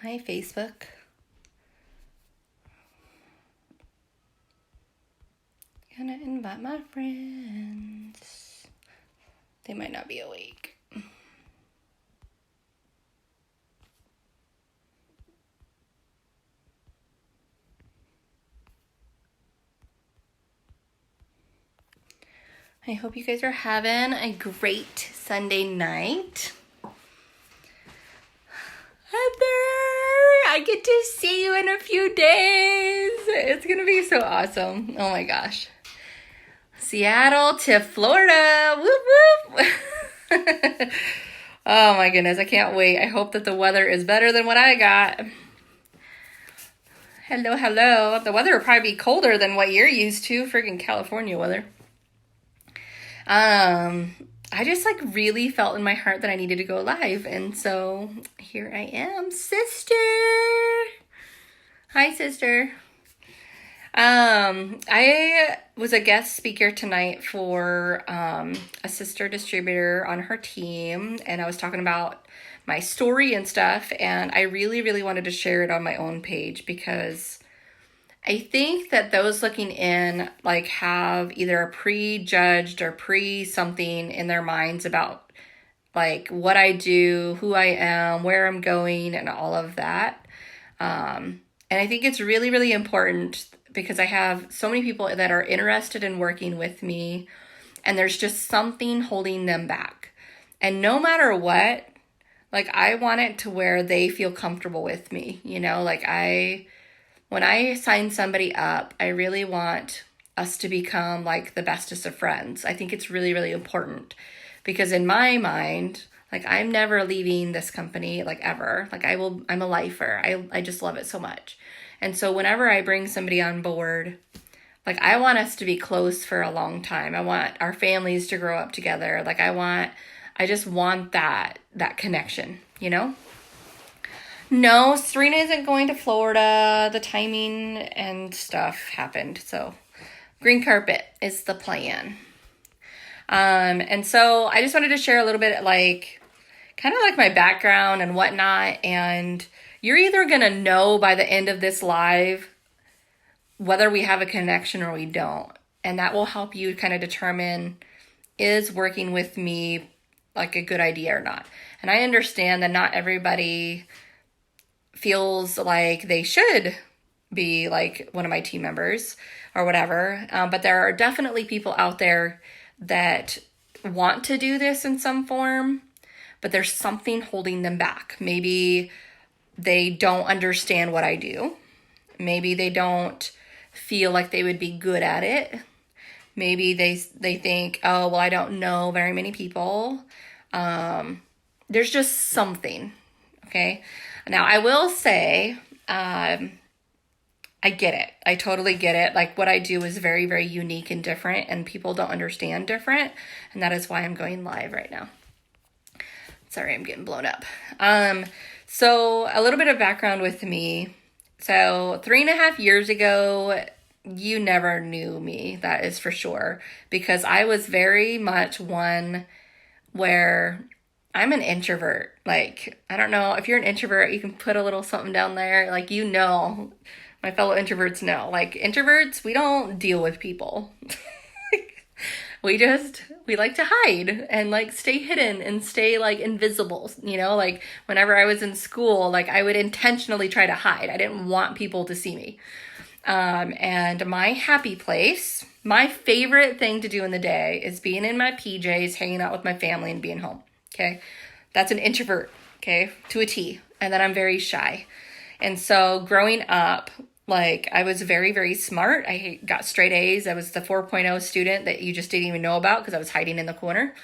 Hi, Facebook. Gonna invite my friends. They might not be awake. I hope you guys are having a great Sunday night. Heather, I get to see you in a few days. It's gonna be so awesome. Oh my gosh. Seattle to Florida. Whoop whoop. Oh my goodness, I can't wait. I hope that the weather is better than what I got. Hello, hello. The weather will probably be colder than what you're used to, freaking California weather. I just really felt in my heart that I needed to go live, and so here I am, sister. Hi, sister. I was a guest speaker tonight for a sister distributor on her team, and I was talking about my story and stuff, and I really, really wanted to share it on my own page because I think that those looking in have either a prejudged or something in their minds about what I do, who I am, where I'm going, and all of that. And I think it's really, really important because I have so many people that are interested in working with me, and there's just something holding them back. And no matter what, I want it to where they feel comfortable with me, when I sign somebody up, I really want us to become the bestest of friends. I think it's really, really important because in my mind, I'm never leaving this company ever. I'm a lifer. I just love it so much. And so whenever I bring somebody on board, I want us to be close for a long time. I want our families to grow up together. I just want that connection, No, Serena isn't going to Florida. The timing and stuff happened. So green carpet is the plan. And so I just wanted to share a little bit my background and whatnot. And you're either going to know by the end of this live whether we have a connection or we don't. And that will help you kind of determine, is working with me a good idea or not? And I understand that not everybody feels like they should be one of my team members or whatever. But there are definitely people out there that want to do this in some form, but there's something holding them back. Maybe they don't understand what I do. Maybe they don't feel like they would be good at it. Maybe they think, oh, well, I don't know very many people. There's just something, okay? Now, I will say, I get it. I totally get it. What I do is very, very unique and different, and people don't understand different, and that is why I'm going live right now. Sorry, I'm getting blown up. So a little bit of background with me. So 3.5 years ago, you never knew me, that is for sure, because I was very much one where I'm an introvert. I don't know, if you're an introvert, you can put a little something down there. My fellow introverts know. Introverts, we don't deal with people. We like to hide and stay hidden and stay invisible, whenever I was in school, I would intentionally try to hide. I didn't want people to see me. And my happy place, my favorite thing to do in the day is being in my PJs, hanging out with my family and being home. Okay. That's an introvert. Okay. To a T. And then I'm very shy. And so growing up, I was very, very smart. I got straight A's. I was the 4.0 student that you just didn't even know about because I was hiding in the corner.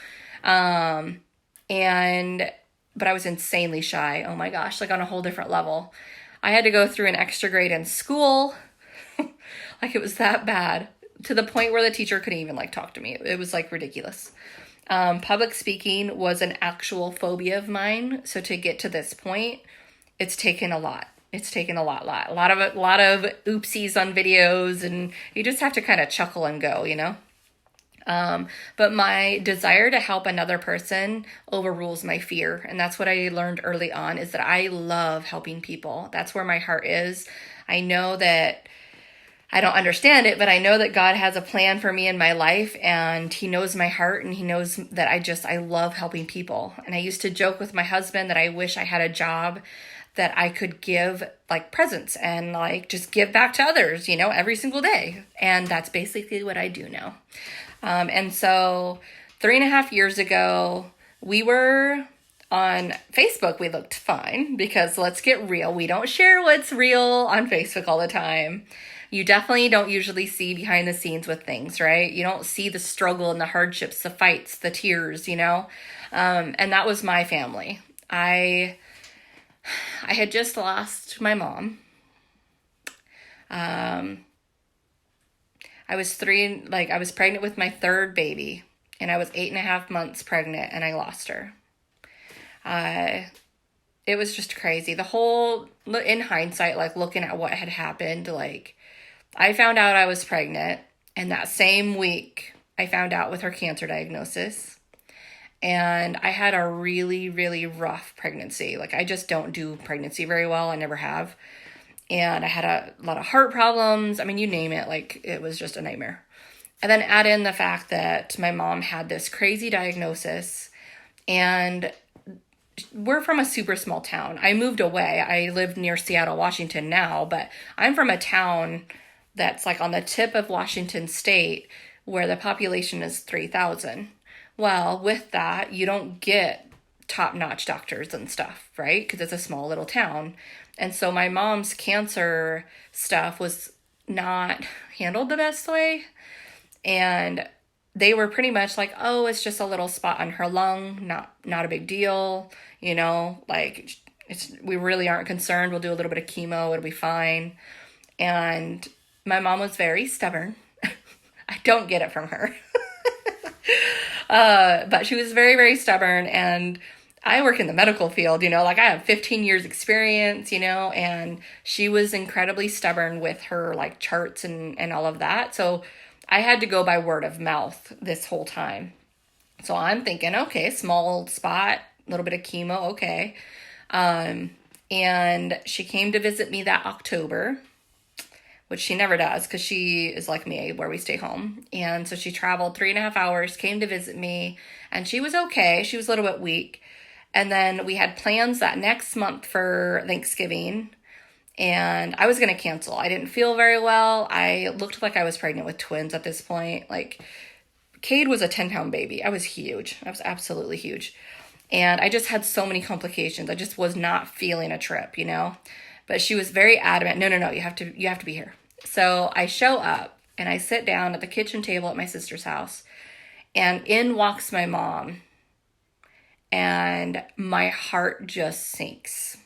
But I was insanely shy. Oh my gosh, on a whole different level. I had to go through an extra grade in school. It was that bad, to the point where the teacher couldn't even talk to me. It was ridiculous. Public speaking was an actual phobia of mine. So to get to this point, it's taken a lot. It's taken a lot of oopsies on videos, and you just have to kind of chuckle and go, But my desire to help another person overrules my fear. And that's what I learned early on, is that I love helping people. That's where my heart is. I know that I don't understand it, but I know that God has a plan for me in my life, and he knows my heart, and he knows that I love helping people. And I used to joke with my husband that I wish I had a job that I could give like presents and like just give back to others, every single day. And that's basically what I do now. And so 3.5 years ago, we were on Facebook. We looked fine, because let's get real, we don't share what's real on Facebook all the time. You definitely don't usually see behind the scenes with things, right? You don't see the struggle and the hardships, the fights, the tears, and that was my family. I had just lost my mom. I was pregnant with my third baby, and I was 8.5 months pregnant, and I lost her. It was just crazy. In hindsight, like looking at what had happened, like I found out I was pregnant, and that same week I found out with her cancer diagnosis. And I had a really, really rough pregnancy. Like, I just don't do pregnancy very well. I never have. And I had a lot of heart problems. I mean, you name it. Like, it was just a nightmare. And then add in the fact that my mom had this crazy diagnosis. And we're from a super small town. I moved away. I live near Seattle, Washington now. But I'm from a town that's like on the tip of Washington State, where the population is 3,000. Well, with that, you don't get top-notch doctors and stuff, right? Because it's a small little town. And so my mom's cancer stuff was not handled the best way. And they were pretty much like, oh, it's just a little spot on her lung, not a big deal, like we really aren't concerned. We'll do a little bit of chemo, it'll be fine. And my mom was very stubborn. I don't get it from her. But she was very, very stubborn, and I work in the medical field, like I have 15 years experience, and she was incredibly stubborn with her like charts and all of that. So I had to go by word of mouth this whole time. So I'm thinking, okay, small spot, a little bit of chemo, okay. And she came to visit me that October, which she never does because she is like me, where we stay home. And so she traveled 3.5 hours, came to visit me, and she was okay. She was a little bit weak. And then we had plans that next month for Thanksgiving, and I was going to cancel. I didn't feel very well. I looked like I was pregnant with twins at this point. Like, Cade was a 10-pound baby. I was huge. I was absolutely huge. And I just had so many complications. I just was not feeling a trip, But she was very adamant. No, you have to be here. So I show up, and I sit down at the kitchen table at my sister's house, and in walks my mom, and my heart just sinks,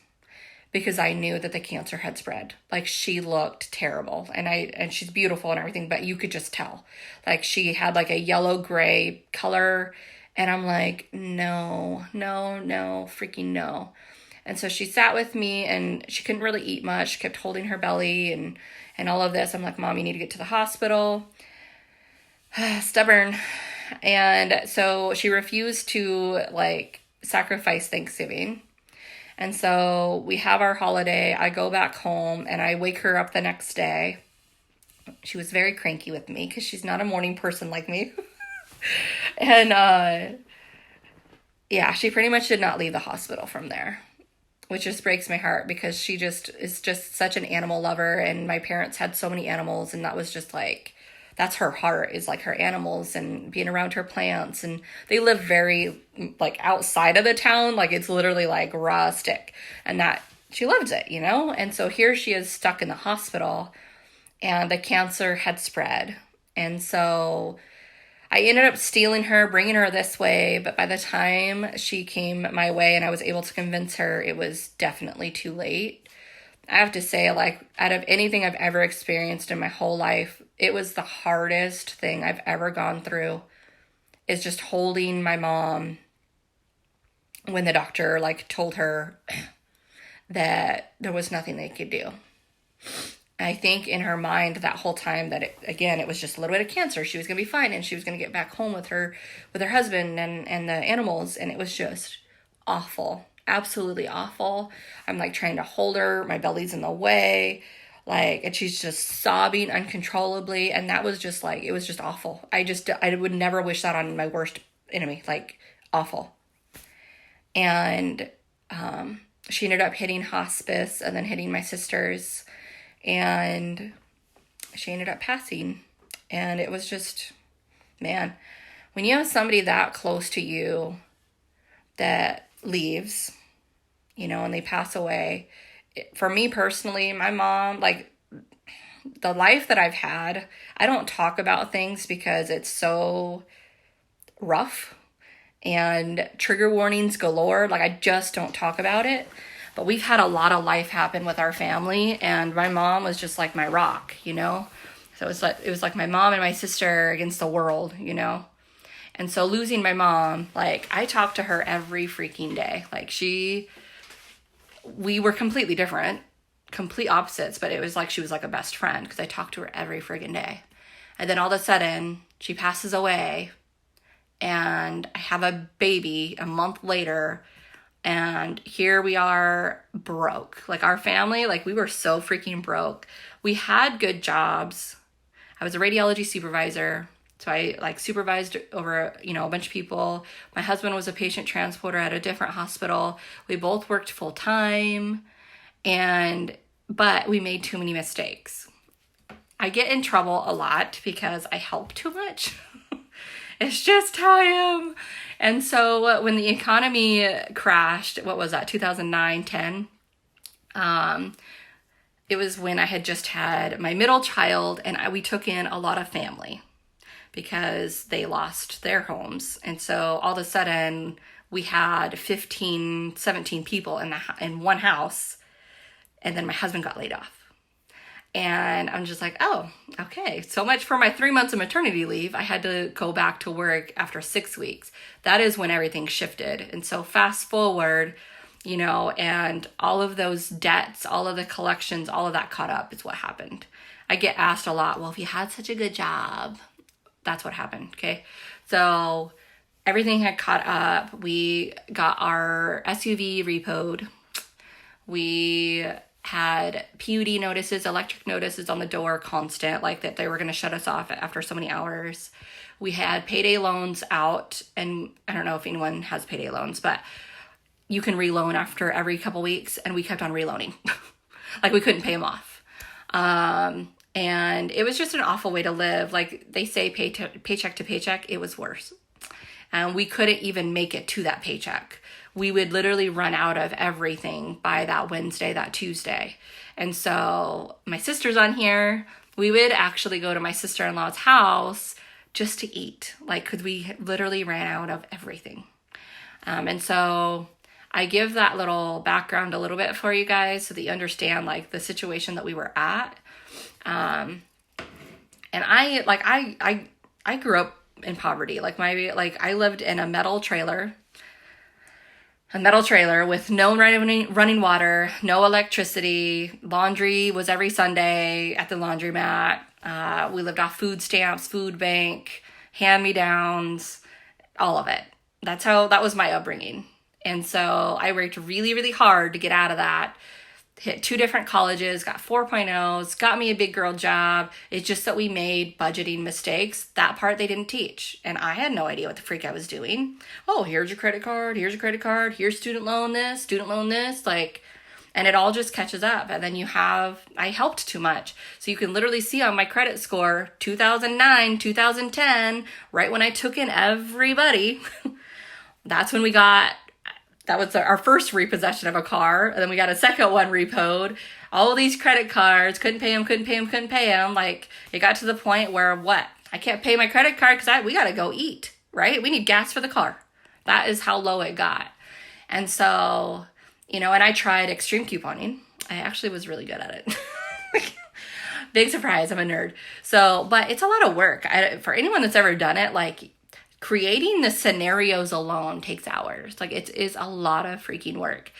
because I knew that the cancer had spread. Like, she looked terrible, and she's beautiful and everything, but you could just tell. Like, she had like a yellow-gray color, and I'm like, no, freaking no. And so she sat with me, and she couldn't really eat much. She kept holding her belly and all of this. I'm like, Mom, you need to get to the hospital. Stubborn. And so she refused to like sacrifice Thanksgiving. And so we have our holiday. I go back home, and I wake her up the next day. She was very cranky with me because she's not a morning person like me. And yeah, she pretty much did not leave the hospital from there, which just breaks my heart, because she just is just such an animal lover, and my parents had so many animals, and that was just like, that's her heart, is like her animals and being around her plants. And they live very like outside of the town, like it's literally like rustic, and that she loved it, And so here she is stuck in the hospital, and the cancer had spread. And so I ended up stealing her, bringing her this way, but by the time she came my way and I was able to convince her, it was definitely too late. I have to say, like, out of anything I've ever experienced in my whole life, it was the hardest thing I've ever gone through, is just holding my mom when the doctor, like, told her that there was nothing they could do. I think in her mind that whole time that it was just a little bit of cancer. She was going to be fine and she was going to get back home with her husband and the animals, and it was just awful. Absolutely awful. I'm like trying to hold her, my belly's in the way, like, and she's just sobbing uncontrollably, and that was just like, it was just awful. I would never wish that on my worst enemy, like awful. And she ended up hitting hospice and then hitting my sisters, and she ended up passing. And it was just, man, when you have somebody that close to you that leaves, and they pass away. For me personally, my mom, like, the life that I've had, I don't talk about things because it's so rough and trigger warnings galore. Like, I just don't talk about it. But we've had a lot of life happen with our family, and my mom was just like my rock, So it was like my mom and my sister against the world, And so losing my mom, like, I talk to her every freaking day. Like, we were completely different, complete opposites, but it was like she was like a best friend because I talked to her every friggin' day. And then all of a sudden, she passes away, and I have a baby a month later, and here we are broke. Like, our family, like, we were so freaking broke. We had good jobs. I was a radiology supervisor, so I like supervised over, a bunch of people. My husband was a patient transporter at a different hospital. We both worked full time, but we made too many mistakes. I get in trouble a lot because I help too much. It's just how I am. And so when the economy crashed, what was that, 2009, 10? It was when I had just had my middle child, and we took in a lot of family because they lost their homes. And so all of a sudden we had 15, 17 people in one house, and then my husband got laid off. And I'm just like, oh, okay. So much for my 3 months of maternity leave. I had to go back to work after 6 weeks. That is when everything shifted. And so fast forward, and all of those debts, all of the collections, all of that caught up is what happened. I get asked a lot, well, if you had such a good job, that's what happened, okay? So everything had caught up. We got our SUV repoed. We had PUD notices, electric notices on the door, constant, like that they were going to shut us off after so many hours. We had payday loans out, and I don't know if anyone has payday loans, but you can reloan after every couple weeks, and we kept on reloaning. Like, we couldn't pay them off. And it was just an awful way to live. Like they say, paycheck to paycheck, it was worse. And we couldn't even make it to that paycheck. We would literally run out of everything by that Wednesday, that Tuesday. And so my sister's on here. We would actually go to my sister-in-law's house just to eat, like, because we literally ran out of everything. And so I give that little background a little bit for you guys so that you understand, like, the situation that we were at. And I grew up in poverty. I lived in a metal trailer with no running water, no electricity. Laundry was every Sunday at the laundromat. We lived off food stamps, food bank, hand-me-downs, all of it. That was my upbringing. And so I worked really, really hard to get out of that. Hit 2 different colleges, got 4.0s, got me a big girl job. It's just that we made budgeting mistakes. That part they didn't teach. And I had no idea what the freak I was doing. Oh, here's your credit card, here's student loan this, and it all just catches up. And then I helped too much. So you can literally see on my credit score, 2009, 2010, right when I took in everybody, that's when that was our first repossession of a car. And then we got a second one repoed. All of these credit cards, couldn't pay them. Like, it got to the point where I can't pay my credit card because we got to go eat, right? We need gas for the car. That is how low it got. And so, and I tried extreme couponing. I actually was really good at it. Big surprise, I'm a nerd. So, but it's a lot of work. For anyone that's ever done it, like, creating the scenarios alone takes hours. Like, it is a lot of freaking work.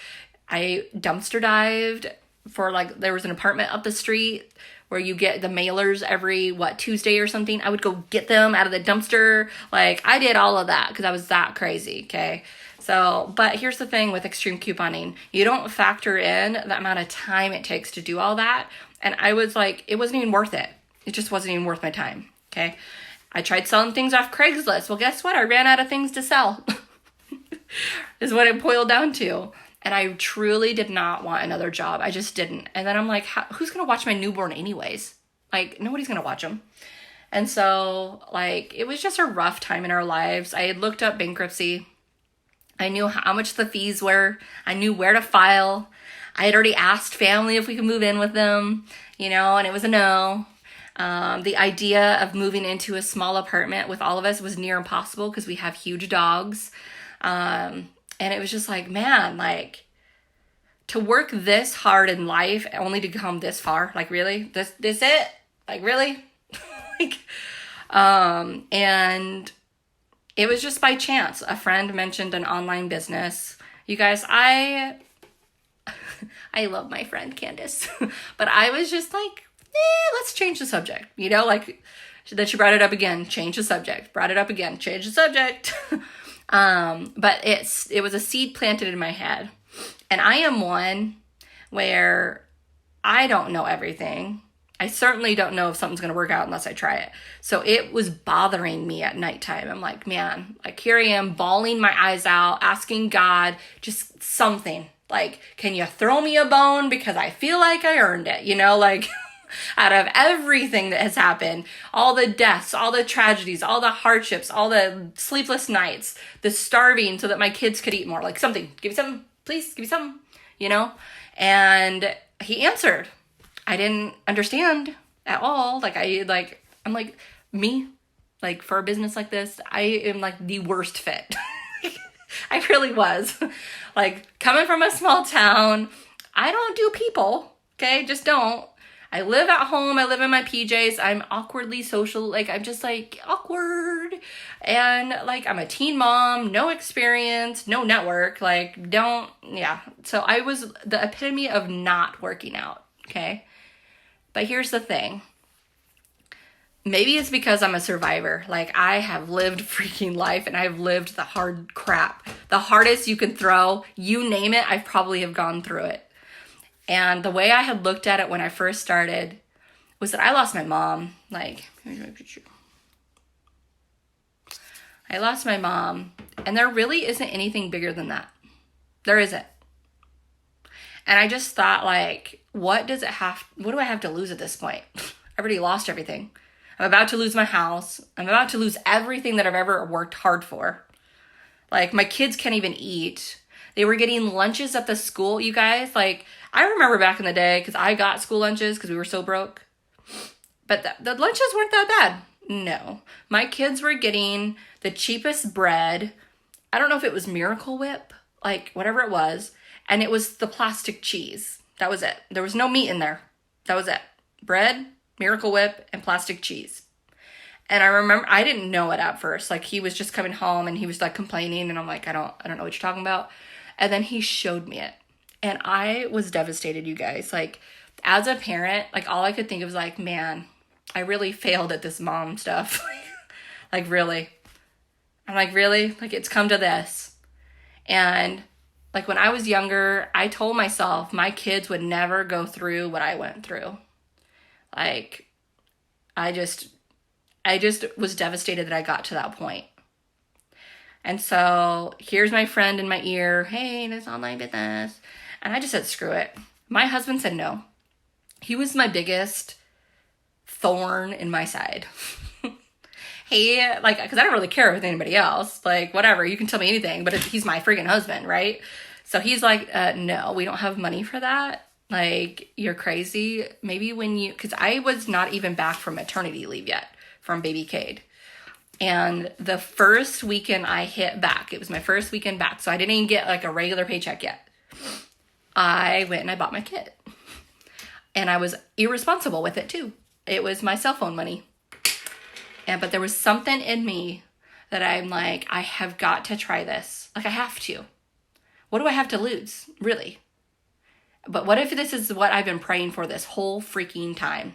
I dumpster dived for like, there was an apartment up the street where you get the mailers every, Tuesday or something. I would go get them out of the dumpster. Like, I did all of that because I was that crazy, okay? So, but here's the thing with extreme couponing. You don't factor in the amount of time it takes to do all that. And I was like, it wasn't even worth it. It just wasn't even worth my time, okay? I tried selling things off Craigslist. Well, guess what? I ran out of things to sell. Is what it boiled down to. And I truly did not want another job. I just didn't. And then I'm like, who's going to watch my newborn anyways? Like, nobody's going to watch him. And so, like, it was just a rough time in our lives. I had looked up bankruptcy. I knew how much the fees were. I knew where to file. I had already asked family if we could move in with them, and it was a no. The idea of moving into a small apartment with all of us was near impossible because we have huge dogs. And it was just like, man, like, to work this hard in life only to come this far, like, really? This it? Like, really? Like, and it was just by chance. A friend mentioned an online business. You guys, I love my friend Candace, but I was just like, let's change the subject, like, that she brought it up again, change the subject, brought it up again, change the subject. But it was a seed planted in my head, and I am one where I don't know everything. I certainly don't know if something's going to work out unless I try it. So it was bothering me at nighttime. I'm like, man, like, here I am bawling my eyes out, asking God, just something like, can you throw me a bone? Because I feel like I earned it, like, out of everything that has happened, all the deaths, all the tragedies, all the hardships, all the sleepless nights, the starving so that my kids could eat more, like, something, give me something, please, give me something, and he answered. I didn't understand at all. I'm like, me, like, for a business like this, I am like the worst fit. I really was. Like, coming from a small town, I don't do people, okay? Just don't. I live at home. I live in my PJs. I'm awkwardly social. Like, I'm just like awkward. And like, I'm a teen mom, no experience, no network. Like, yeah. So I was the epitome of not working out. Okay. But here's the thing. Maybe it's because I'm a survivor. Like, I have lived freaking life, and I've lived the hard crap. The hardest you can throw, you name it, I probably have gone through it. And the way I had looked at it when I first started was that I lost my mom. Like, here's my picture. I lost my mom, and there really isn't anything bigger than that. There isn't. And I just thought, like, what do I have to lose at this point? I already lost everything. I'm about to lose my house. I'm about to lose everything that I've ever worked hard for. Like, my kids can't even eat. They were getting lunches at the school, you guys. Like, I remember back in the day, because I got school lunches because we were so broke. But the lunches weren't that bad. No. My kids were getting the cheapest bread. I don't know if it was Miracle Whip, like, whatever it was. And it was the plastic cheese. That was it. There was no meat in there. That was it. Bread, Miracle Whip, and plastic cheese. And I remember, I didn't know it at first. Like, he was just coming home and he was like complaining, and I'm like, I don't know what you're talking about. And then he showed me it. And I was devastated, you guys. Like, as a parent, like, all I could think of was like, man, I really failed at this mom stuff. Like, really? I'm like, really? Like, it's come to this. And like, when I was younger, I told myself my kids would never go through what I went through. Like, I just was devastated that I got to that point. And so here's my friend in my ear, hey, this online business. And I just said, screw it. My husband said no. He was my biggest thorn in my side. He, like, because I don't really care with anybody else. Like, whatever, you can tell me anything, but he's my friggin' husband, right? So he's like, no, we don't have money for that. Like, you're crazy. Maybe because I was not even back from maternity leave yet from baby Cade. And the first weekend I hit back, it was my first weekend back, so I didn't even get like a regular paycheck yet. I went and I bought my kit. And I was irresponsible with it too. It was my cell phone money. But there was something in me that I'm like, I have got to try this. Like, I have to. What do I have to lose? Really? But what if this is what I've been praying for this whole freaking time?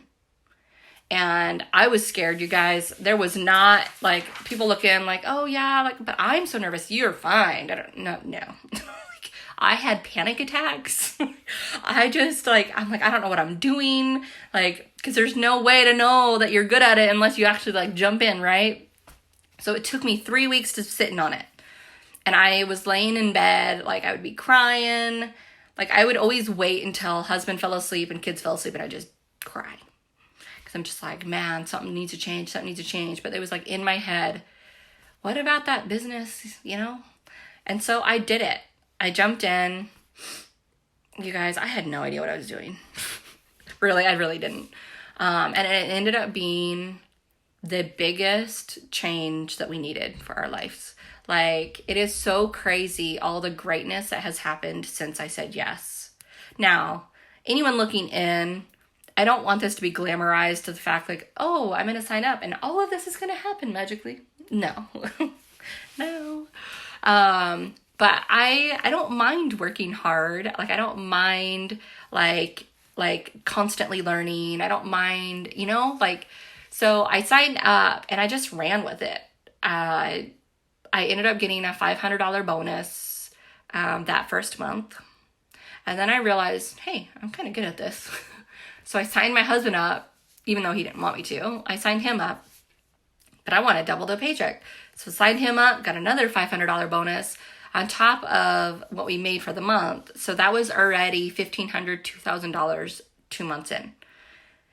And I was scared, you guys. There was not like people looking like, oh yeah, like, but I'm so nervous. You're fine. I don't know. No. Like, I had panic attacks. I just like, I'm like, I don't know what I'm doing. Like, cause there's no way to know that you're good at it unless you actually like jump in, right? So it took me 3 weeks to sitting on it. And I was laying in bed, like I would be crying. Like I would always wait until husband fell asleep and kids fell asleep and I just cry. I'm just like, man, something needs to change. But it was like in my head, what about that business, you know? And so I did it. I jumped in. You guys, I had no idea what I was doing. Really, I really didn't. And it ended up being the biggest change that we needed for our lives. Like, it is so crazy, all the greatness that has happened since I said yes. Now, anyone looking in, I don't want this to be glamorized to the fact like, oh, I'm going to sign up and all of this is going to happen magically. No, no. But I don't mind working hard. Like, I don't mind like constantly learning. I don't mind, you know, like, so I signed up and I just ran with it. I ended up getting a $500 bonus, that first month. And then I realized, hey, I'm kind of good at this. So I signed my husband up, even though he didn't want me to. I signed him up, but I wanted double the paycheck. So signed him up, got another $500 bonus on top of what we made for the month. So that was already $1,500, $2,000 2 months in.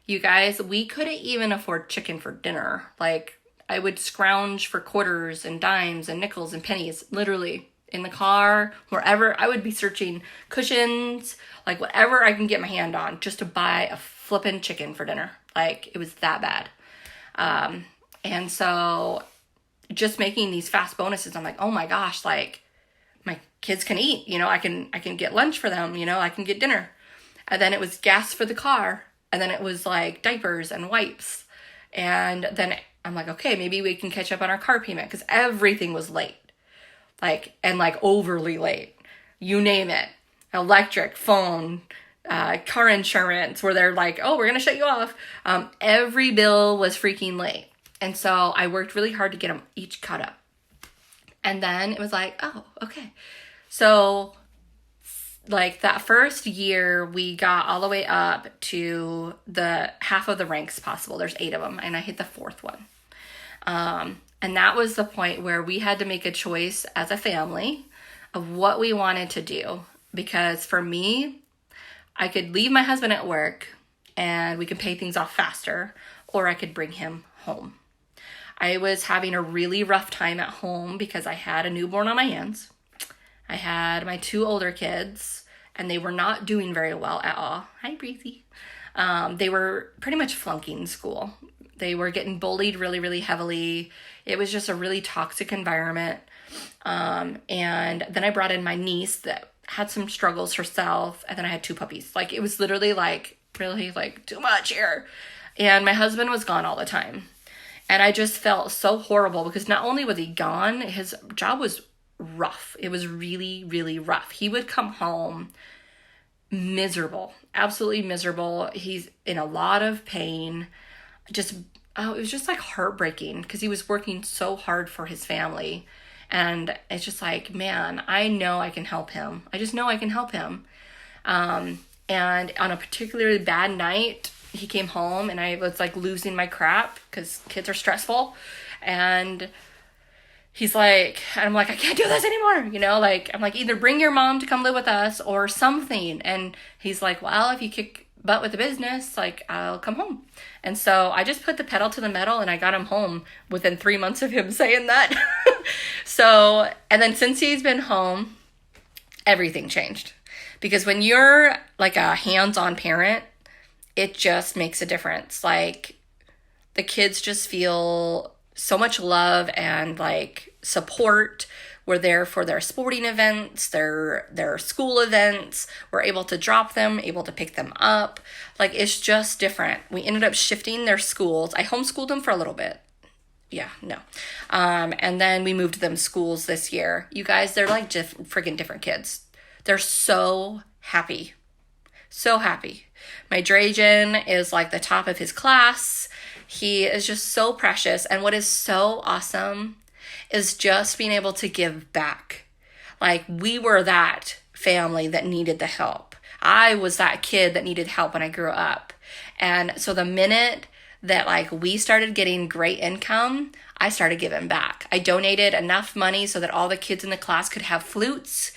You guys, we couldn't even afford chicken for dinner. Like, I would scrounge for quarters and dimes and nickels and pennies, literally. In the car, wherever. I would be searching cushions, like whatever I can get my hand on just to buy a flippin' chicken for dinner. Like, it was that bad. And so just making these fast bonuses, I'm like, oh my gosh, like my kids can eat, you know, I can get lunch for them, you know, I can get dinner. And then it was gas for the car. And then it was like diapers and wipes. And then I'm like, okay, maybe we can catch up on our car payment because everything was late. Like, and like overly late, you name it, electric, phone, car insurance, where they're like, oh, we're going to shut you off. Every bill was freaking late. And so I worked really hard to get them each caught up. And then it was like, oh, okay. So like that first year, we got all the way up to the half of the ranks possible. There's 8 of them. And I hit the 4th one. And that was the point where we had to make a choice as a family of what we wanted to do. Because for me, I could leave my husband at work and we could pay things off faster, or I could bring him home. I was having a really rough time at home because I had a newborn on my hands. I had my 2 older kids and they were not doing very well at all. Hi, Breezy. They were pretty much flunking school. They were getting bullied really, really heavily. It was just a really toxic environment. And then I brought in my niece that had some struggles herself. And then I had 2 puppies. Like, it was literally like, really like too much here. And my husband was gone all the time. And I just felt so horrible because not only was he gone, his job was rough. It was really, really rough. He would come home miserable, absolutely miserable. He's in a lot of pain. It was just like heartbreaking because he was working so hard for his family. And it's just like, man, I know I can help him. I just know I can help him. And on a particularly bad night, he came home and I was like losing my crap because kids are stressful. And he's like, and I'm like, I can't do this anymore. You know, like, I'm like, either bring your mom to come live with us or something. And he's like, well, if you kick butt with the business, like, I'll come home. And so I just put the pedal to the metal and I got him home within 3 months of him saying that. So, and then since he's been home, everything changed. Because when you're like a hands-on parent, it just makes a difference. Like, the kids just feel so much love and like support. We're there for their sporting events, their school events. We're able to drop them, able to pick them up. Like, it's just different. We ended up shifting their schools. I homeschooled them for a little bit. Yeah, no. And then we moved them schools this year. You guys, they're like just freaking different kids. They're so happy. So happy. My Drajan is like the top of his class. He is just so precious. And what is so awesome is just being able to give back. Like, we were that family that needed the help. I was that kid that needed help when I grew up. And so the minute that like we started getting great income, I started giving back. I donated enough money so that all the kids in the class could have flutes,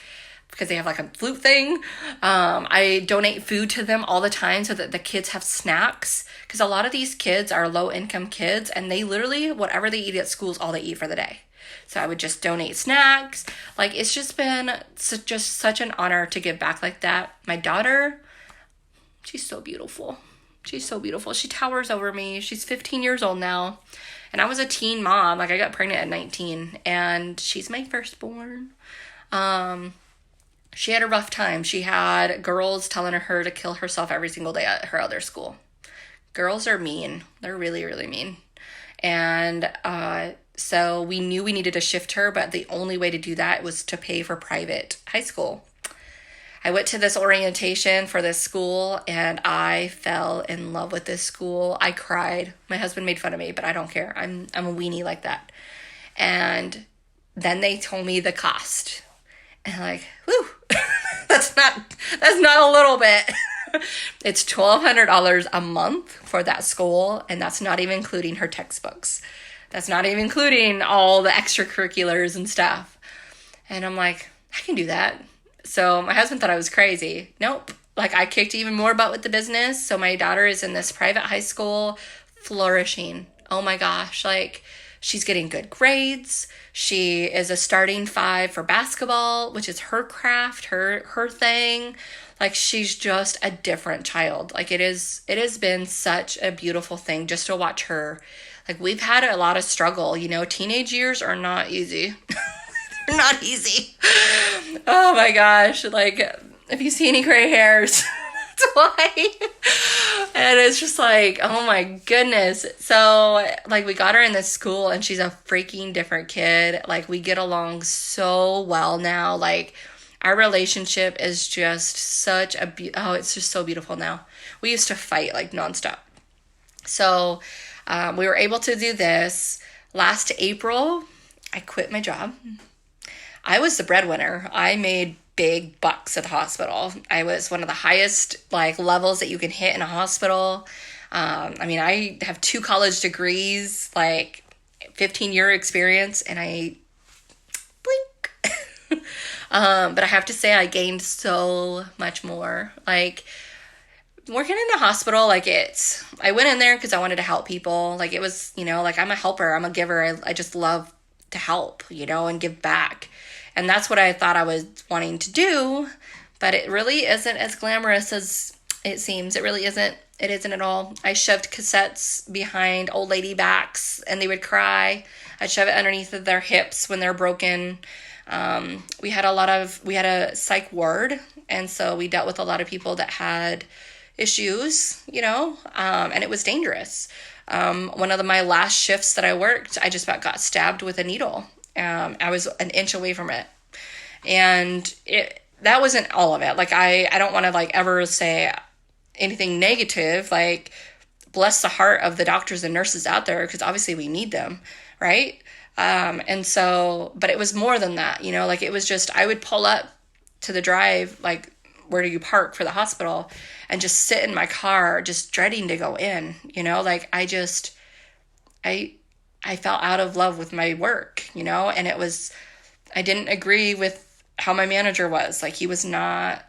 because they have like a flute thing. I donate food to them all the time so that the kids have snacks, because a lot of these kids are low income kids and they literally, whatever they eat at school is all they eat for the day. So I would just donate snacks. Like, it's just been just such an honor to give back like that. My daughter, she's so beautiful. She's so beautiful. She towers over me. She's 15 years old now. And I was a teen mom. Like, I got pregnant at 19. And she's my firstborn. She had a rough time. She had girls telling her to kill herself every single day at her other school. Girls are mean. They're really, really mean. And so we knew we needed to shift her, but the only way to do that was to pay for private high school. I went to this orientation for this school and I fell in love with this school. I cried. My husband made fun of me, but I don't care. I'm a weenie like that. And then they told me the cost. And I'm like, whew, that's not a little bit. It's $1,200 a month for that school, and that's not even including her textbooks. That's not even including all the extracurriculars and stuff. And I'm like, I can do that. So my husband thought I was crazy. Nope. Like, I kicked even more butt with the business. So my daughter is in this private high school, flourishing. Oh my gosh. Like, she's getting good grades. She is a starting 5 for basketball, which is her craft, her thing. Like, she's just a different child. Like, it has been such a beautiful thing just to watch her. Like, we've had a lot of struggle, you know, teenage years are not easy. They're not easy. Oh my gosh. Like, if you see any gray hairs, that's why. And it's just like, oh my goodness. So, like, we got her in this school and she's a freaking different kid. Like, we get along so well now. Like, our relationship is just such a it's just so beautiful now. We used to fight like nonstop. So we were able to do this. Last April, I quit my job. I was the breadwinner. I made big bucks at the hospital. I was one of the highest like levels that you can hit in a hospital. I mean, I have 2 college degrees, like 15-year experience, and I blink. But I have to say I gained so much more. Like, working in the hospital, like, I went in there because I wanted to help people. Like, it was, you know, like, I'm a helper, I'm a giver. I just love to help, you know, and give back. And that's what I thought I was wanting to do, but it really isn't as glamorous as it seems. It really isn't. It isn't at all. I shoved cassettes behind old lady backs and they would cry. I'd shove it underneath of their hips when they're broken. We had a psych ward, and so we dealt with a lot of people that had issues, you know, and it was dangerous. One of my last shifts that I worked, I just about got stabbed with a needle. I was an inch away from it, and that wasn't all of it. Like, I don't want to like ever say anything negative, like, bless the heart of the doctors and nurses out there, because obviously we need them, right? And so, but it was more than that, you know, like, it was just, I would pull up to the drive, like, where do you park for the hospital, and just sit in my car, just dreading to go in, you know, like, I fell out of love with my work, you know, and I didn't agree with how my manager was. Like, it was not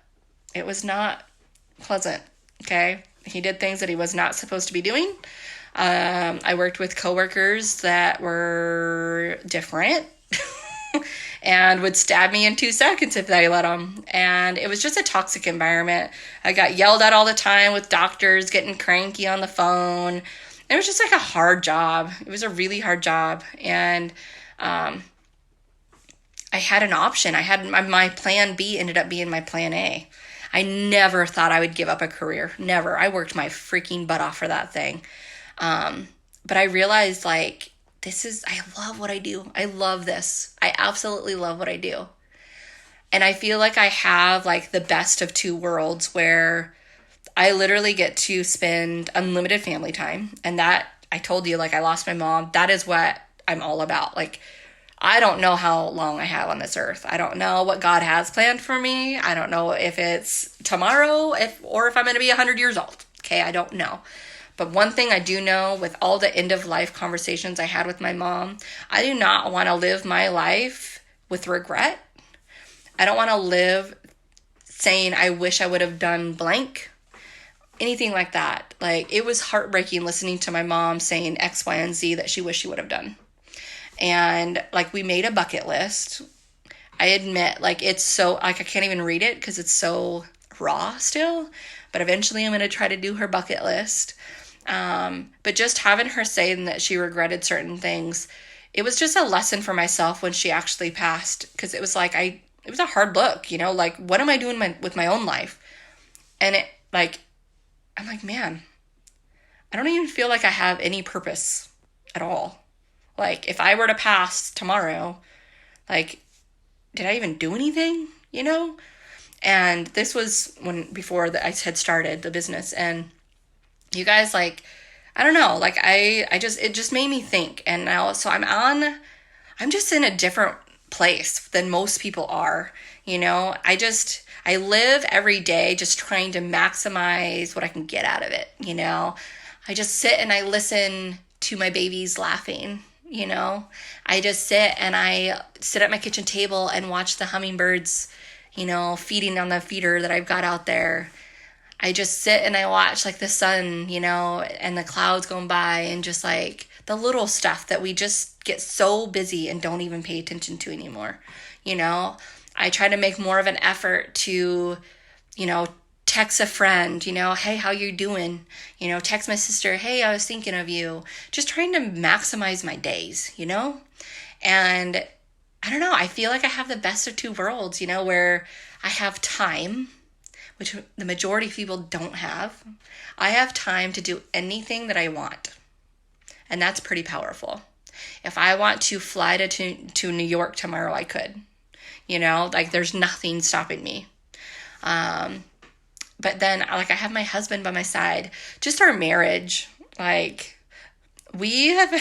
pleasant, okay? He did things that he was not supposed to be doing. I worked with coworkers that were different and would stab me in 2 seconds if they let them. And it was just a toxic environment. I got yelled at all the time with doctors getting cranky on the phone. It was just like a hard job. It was a really hard job. And I had an option. I had my plan B ended up being my plan A. I never thought I would give up a career. Never. I worked my freaking butt off for that thing. But I realized, like, I love what I do. I love this. I absolutely love what I do. And I feel like I have like the best of 2 worlds, where I literally get to spend unlimited family time. And that, I told you, like, I lost my mom. That is what I'm all about. Like, I don't know how long I have on this earth. I don't know what God has planned for me. I don't know if it's tomorrow or if I'm going to be 100 years old. Okay, I don't know. But one thing I do know, with all the end of life conversations I had with my mom, I do not want to live my life with regret. I don't want to live saying I wish I would have done blank, anything like that. Like, it was heartbreaking listening to my mom saying X, Y, and Z that she wished she would have done. And like, we made a bucket list. I admit, like, it's so, like, I can't even read it because it's so raw still, but eventually I'm going to try to do her bucket list. But just having her saying that she regretted certain things, it was just a lesson for myself when she actually passed, because it was like, it was a hard look, you know, like, what am I doing with my own life? And it, like, I'm like, man, I don't even feel like I have any purpose at all. Like, if I were to pass tomorrow, like, did I even do anything, you know? And this was before I had started the business. And you guys, like, I don't know, like, it just made me think. And now, so I'm just in a different place than most people are, you know? I live every day just trying to maximize what I can get out of it, you know? I just sit and I listen to my babies laughing, you know? I just sit at my kitchen table and watch the hummingbirds, you know, feeding on the feeder that I've got out there. I just sit and I watch, like, the sun, you know, and the clouds going by, and just like the little stuff that we just get so busy and don't even pay attention to anymore. You know, I try to make more of an effort to, you know, text a friend, you know, hey, how you doing? You know, text my sister, hey, I was thinking of you. Just trying to maximize my days, you know? And I don't know, I feel like I have the best of two worlds, you know, where I have time, which the majority of people don't have. I have time to do anything that I want. And that's pretty powerful. If I want to fly to New York tomorrow, I could. You know, like, there's nothing stopping me. But then, like, I have my husband by my side. Just our marriage, like, we have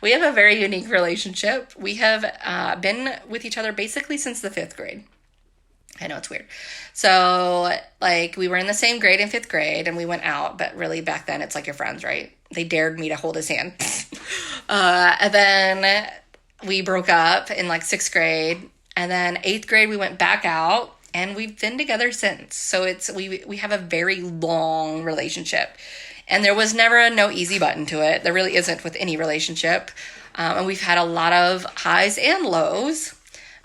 a very unique relationship. We have been with each other basically since the 5th grade. I know it's weird. So, like, we were in the same grade in 5th grade, and we went out, but really back then it's like your friends, right? They dared me to hold his hand. And then we broke up in, like, 6th grade, and then 8th grade we went back out, and we've been together since. So we have a very long relationship, and there was never a no easy button to it. There really isn't with any relationship. And we've had a lot of highs and lows.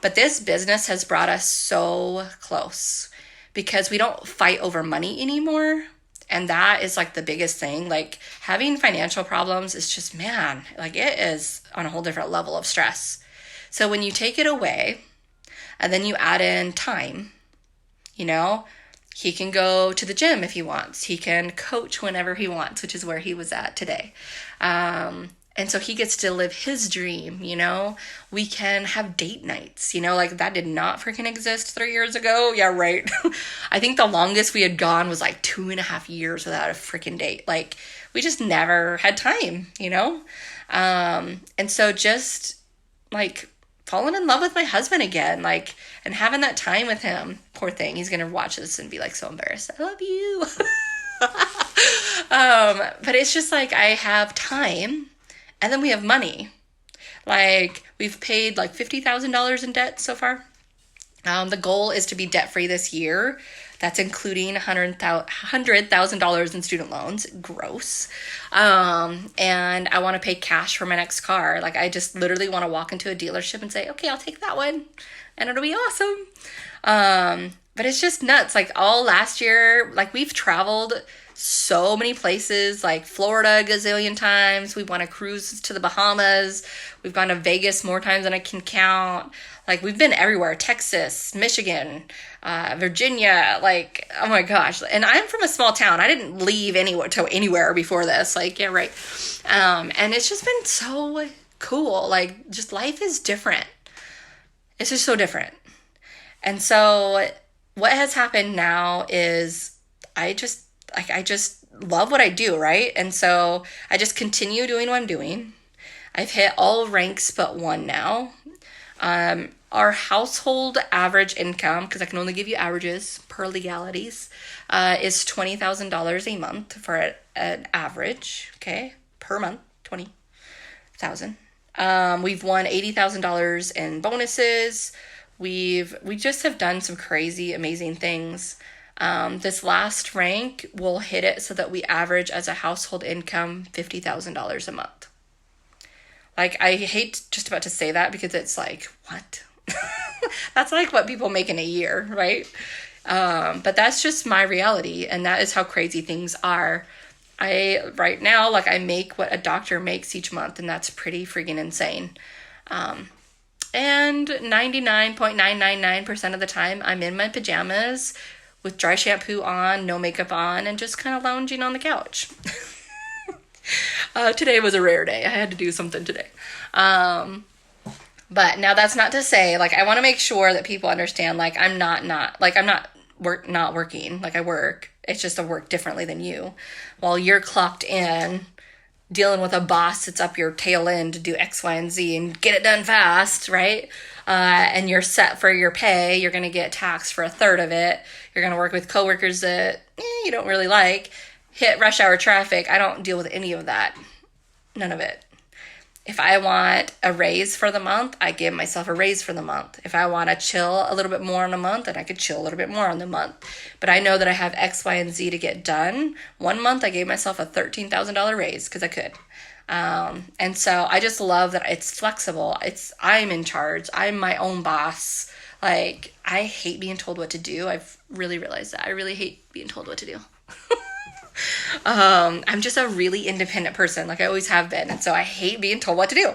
But this business has brought us so close because we don't fight over money anymore. And that is, like, the biggest thing. Like, having financial problems is just, man, like, it is on a whole different level of stress. So when you take it away and then you add in time, you know, he can go to the gym if he wants. He can coach whenever he wants, which is where he was at today. And so he gets to live his dream, you know? We can have date nights, you know? Like, that did not freaking exist 3 years ago. Yeah, right. I think the longest we had gone was, like, 2.5 years without a freaking date. Like, we just never had time, you know? And so just, like, falling in love with my husband again, like, and having that time with him. Poor thing. He's going to watch this and be, like, so embarrassed. I love you. But it's just, like, I have time. And then we have money. Like, we've paid like $50,000 in debt so far. The goal is to be debt-free this year. That's including $100,000 in student loans, gross. And I want to pay cash for my next car. Like, I just literally want to walk into a dealership and say, okay, I'll take that one. And it'll be awesome. But it's just nuts. Like, all last year, like, we've traveled so many places, like Florida a gazillion times. We've gone on cruises to the Bahamas. We've gone to Vegas more times than I can count. Like, we've been everywhere. Texas, Michigan, Virginia, like, oh my gosh. And I'm from a small town. I didn't leave anywhere before this. Like, yeah, right. And it's just been so cool. Like, just life is different. It's just so different. And so what has happened now is I just like, I just love what I do, right? And so I just continue doing what I'm doing. I've hit all ranks but one now. Our household average income, because I can only give you averages per legalities, is $20,000 a month for an average, okay, per month, 20,000. We've won $80,000 in bonuses. We just have done some crazy, amazing things. This last rank will hit it so that we average as a household income $50,000 a month. Like, I hate just about to say that because it's like, what? That's like what people make in a year, right? But that's just my reality, and that is how crazy things are. Right now, like, I make what a doctor makes each month, and that's pretty freaking insane. And 99.999% of the time, I'm in my pajamas with dry shampoo on, no makeup on, and just kind of lounging on the couch. Today was a rare day. I had to do something today. But now that's not to say, like, I want to make sure that people understand, like, I'm not working. Like, I work. It's just I work differently than you. While you're clocked in, dealing with a boss that's up your tail end to do X, Y, and Z and get it done fast, right? And you're set for your pay. You're going to get taxed for a third of it. You're going to work with coworkers that you don't really like. Hit rush hour traffic. I don't deal with any of that. None of it. If I want a raise for the month, I give myself a raise for the month. If I want to chill a little bit more on a month, then I could chill a little bit more on the month. But I know that I have X, Y, and Z to get done. One month, I gave myself a $13,000 raise because I could. And so I just love that it's flexible. I'm in charge. I'm my own boss. Like, I hate being told what to do. I've really realized that. I really hate being told what to do. I'm just a really independent person, like I always have been, and so I hate being told what to do.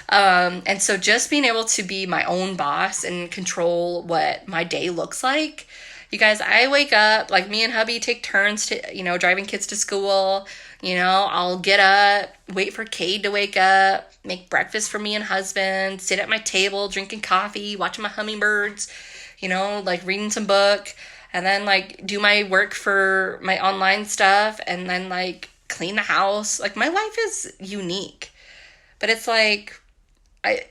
And so just being able to be my own boss and control what my day looks like. You guys, I wake up, like, me and hubby take turns to, driving kids to school. I'll get up, wait for Cade to wake up, make breakfast for me and husband, sit at my table, drinking coffee, watching my hummingbirds, like reading some book. And then, like, do my work for my online stuff, and then, like, clean the house. Like, my life is unique. But it's like, I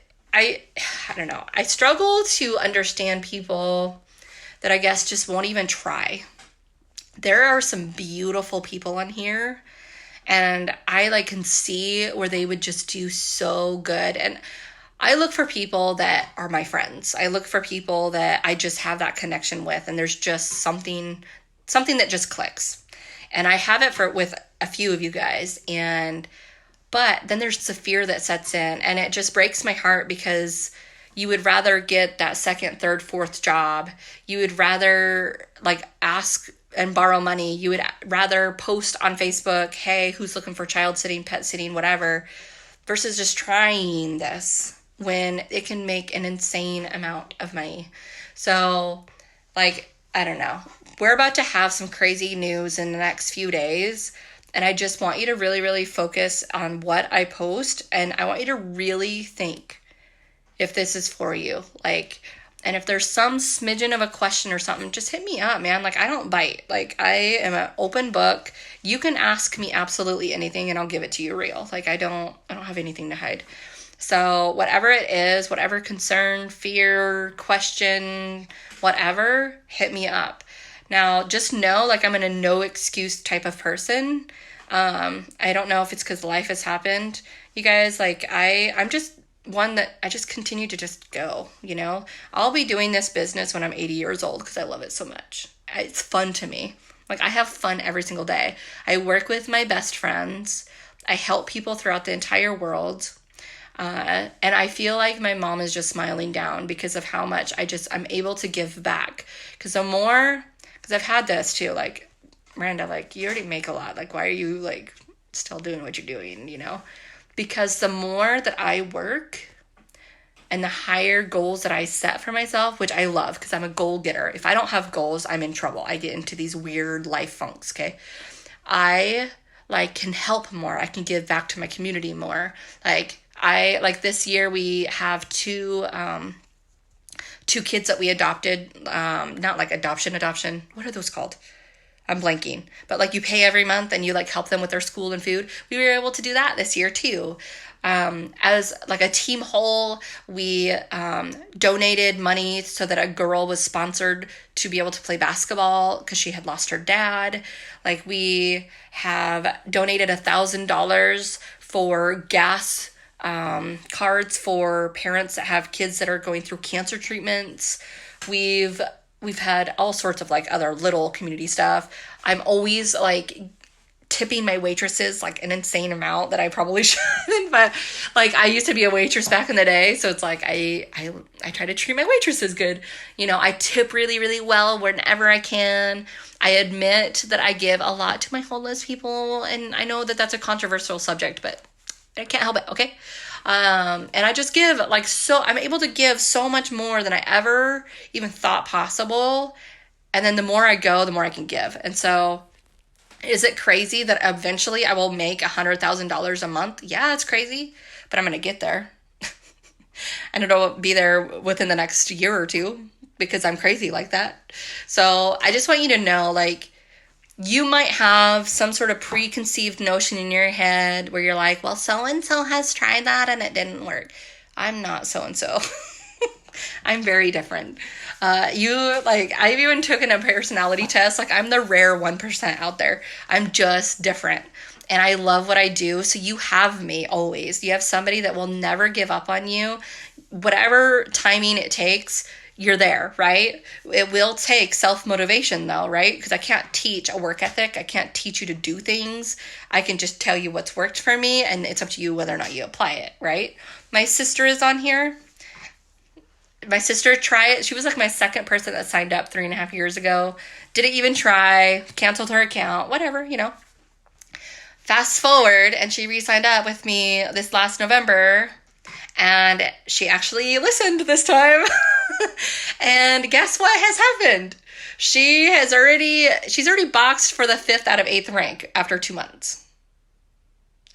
don't know. I struggle to understand people that I guess just won't even try. There are some beautiful people on here, and I, like, can see where they would just do so good. And I look for people that are my friends. I look for people that I just have that connection with, and there's just something that just clicks. And I have it with a few of you guys, but then there's the fear that sets in, and it just breaks my heart because you would rather get that second, third, fourth job. You would rather, like, ask and borrow money. You would rather post on Facebook, hey, who's looking for child sitting, pet sitting, whatever, versus just trying this when it can make an insane amount of money. So, like, I don't know. We're about to have some crazy news in the next few days, and I just want you to really, really focus on what I post, and I want you to really think if this is for you. Like, and if there's some smidgen of a question or something, just hit me up, man. Like, I don't bite. Like, I am an open book. You can ask me absolutely anything, and I'll give it to you real. Like, I don't have anything to hide. So whatever it is, whatever concern, fear, question, whatever, hit me up. Now, just know, like, I'm in a no excuse type of person. I don't know if it's because life has happened. You guys, like, I'm just one that I just continue to just go, I'll be doing this business when I'm 80 years old because I love it so much. It's fun to me. Like, I have fun every single day. I work with my best friends. I help people throughout the entire world. And I feel like my mom is just smiling down because of how much I'm able to give back. Because I've had this too, like, Miranda, like, you already make a lot. Like, why are you, like, still doing what you're doing, Because the more that I work and the higher goals that I set for myself, which I love because I'm a goal getter. If I don't have goals, I'm in trouble. I get into these weird life funks, okay? I, like, can help more. I can give back to my community more. Like this year we have two kids that we adopted, not like adoption. What are those called? I'm blanking, but like you pay every month and you like help them with their school and food. We were able to do that this year too. As like a team whole, we donated money so that a girl was sponsored to be able to play basketball because she had lost her dad. Like we have donated $1,000 for gas cards for parents that have kids that are going through cancer treatments. We've had all sorts of like other little community stuff. I'm always like tipping my waitresses like an insane amount that I probably shouldn't, but like I used to be a waitress back in the day, so it's like I try to treat my waitresses good. You know, I tip really, really well whenever I can. I admit that I give a lot to my homeless people, and I know that that's a controversial subject, but I can't help it, okay? And I just give like so I'm able to give so much more than I ever even thought possible. And then the more I go, the more I can give. And so is it crazy that eventually I will make $100,000 a month? Yeah, it's crazy, but I'm going to get there. And it'll be there within the next year or two because I'm crazy like that. So I just want you to know, like, you might have some sort of preconceived notion in your head where you're like, well, so-and-so has tried that and it didn't work. I'm not so-and-so. I'm very different. I've even taken a personality test. Like, I'm the rare 1% out there. I'm just different. And I love what I do. So you have me always. You have somebody that will never give up on you. Whatever timing it takes, you're there, right? It will take self-motivation though, right? Because I can't teach a work ethic. I can't teach you to do things. I can just tell you what's worked for me, and it's up to you whether or not you apply it, right? My sister is on here. My sister tried it. She was like my second person that signed up 3.5 years ago. Didn't even try, canceled her account, whatever, you know. Fast forward, and she re-signed up with me this last November, and she actually listened this time. And guess what has happened? She's already boxed for the 5th out of 8th rank after 2 months.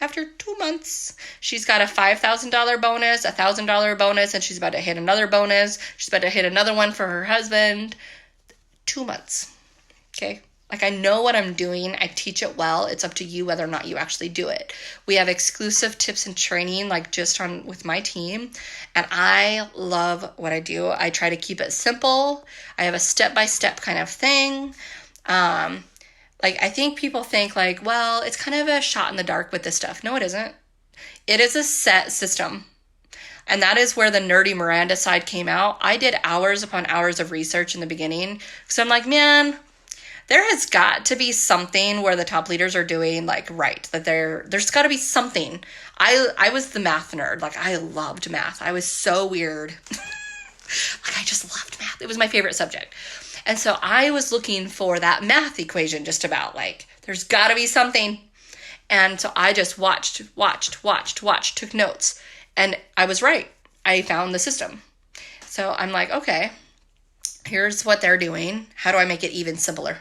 After 2 months, she's got a $5,000 bonus, a $1,000 bonus, and she's about to hit another bonus. She's about to hit another one for her husband. 2 months. Okay? Like, I know what I'm doing. I teach it well. It's up to you whether or not you actually do it. We have exclusive tips and training, like just on with my team. And I love what I do. I try to keep it simple. I have a step-by-step kind of thing. I think people think like, well, it's kind of a shot in the dark with this stuff. No, it isn't. It is a set system. And that is where the nerdy Miranda side came out. I did hours upon hours of research in the beginning. So I'm like, man, there has got to be something where the top leaders are doing like right, that there's got to be something. I was the math nerd. Like, I loved math. I was so weird. Like, I just loved math. It was my favorite subject. And so I was looking for that math equation, just about like, there's got to be something. And so I just watched, took notes, and I was right. I found the system. So I'm like, okay, here's what they're doing. How do I make it even simpler?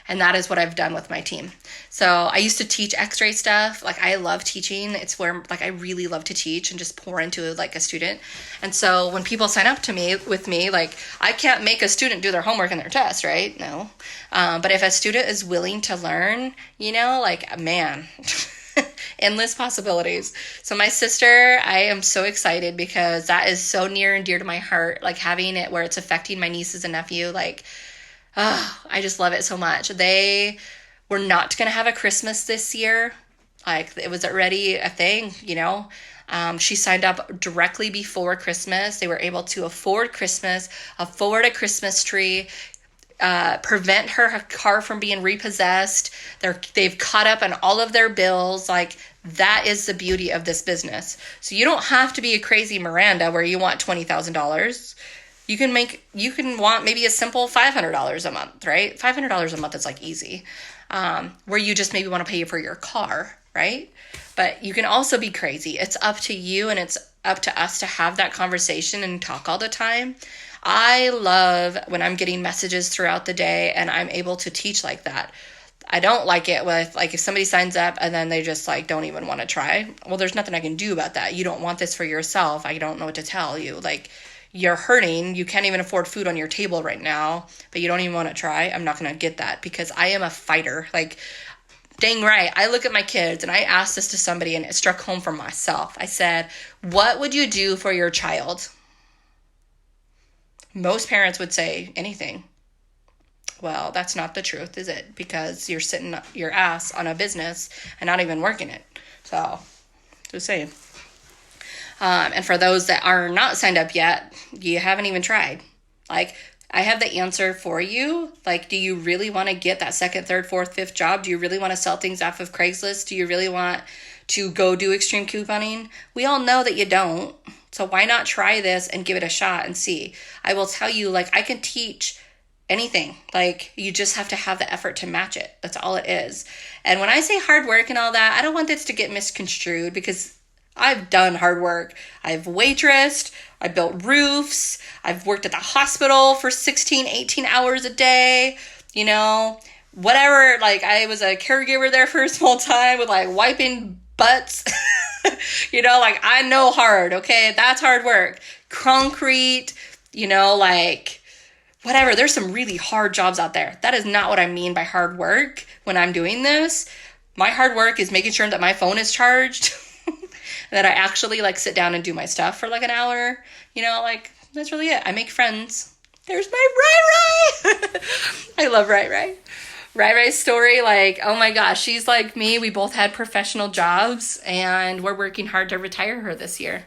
And that is what I've done with my team. So I used to teach x-ray stuff. Like, I love teaching. It's where like I really love to teach and just pour into like a student. And so when people sign up to me with me, like, I can't make a student do their homework and their test, right? No. But if a student is willing to learn, you know, like, man, endless possibilities. So my sister, I am so excited because that is so near and dear to my heart. Like, having it where it's affecting my nieces and nephew, like, oh, I just love it so much. They were not going to have a Christmas this year. Like, it was already a thing, you know. She signed up directly before Christmas. They were able to afford Christmas, afford a Christmas tree, prevent her car from being repossessed. They've caught up on all of their bills. Like, that is the beauty of this business. So you don't have to be a crazy Miranda where you want $20,000. You can want maybe a simple $500 a month, right? $500 a month is like easy. Where you just maybe want to pay for your car, right? But you can also be crazy. It's up to you, and it's up to us to have that conversation and talk all the time. I love when I'm getting messages throughout the day and I'm able to teach like that. I don't like it with, like, if somebody signs up and then they just like don't even want to try. Well, there's nothing I can do about that. You don't want this for yourself. I don't know what to tell you. Like, you're hurting, you can't even afford food on your table right now, but you don't even want to try, I'm not going to get that because I am a fighter. Like, dang right. I look at my kids and I asked this to somebody and it struck home for myself. I said, what would you do for your child? Most parents would say anything. Well, that's not the truth, is it? Because you're sitting your ass on a business and not even working it. So, just saying. And for those that are not signed up yet, you haven't even tried. Like, I have the answer for you. Like, do you really want to get that second, third, fourth, fifth job? Do you really want to sell things off of Craigslist? Do you really want to go do extreme couponing? We all know that you don't. So why not try this and give it a shot and see? I will tell you, like, I can teach anything. Like, you just have to have the effort to match it. That's all it is. And when I say hard work and all that, I don't want this to get misconstrued because I've done hard work. I've waitressed, I built roofs, I've worked at the hospital for 16, 18 hours a day, you know, whatever. Like, I was a caregiver there for a small time with like wiping butts. You know, like, I know hard, okay? That's hard work. Concrete, you know, like, whatever. There's some really hard jobs out there. That is not what I mean by hard work when I'm doing this. My hard work is making sure that my phone is charged, that I actually, like, sit down and do my stuff for, like, an hour. You know, like, that's really it. I make friends. There's my Rai. I love Rai. Rai's story, like, oh my gosh, she's like me. We both had professional jobs, and we're working hard to retire her this year.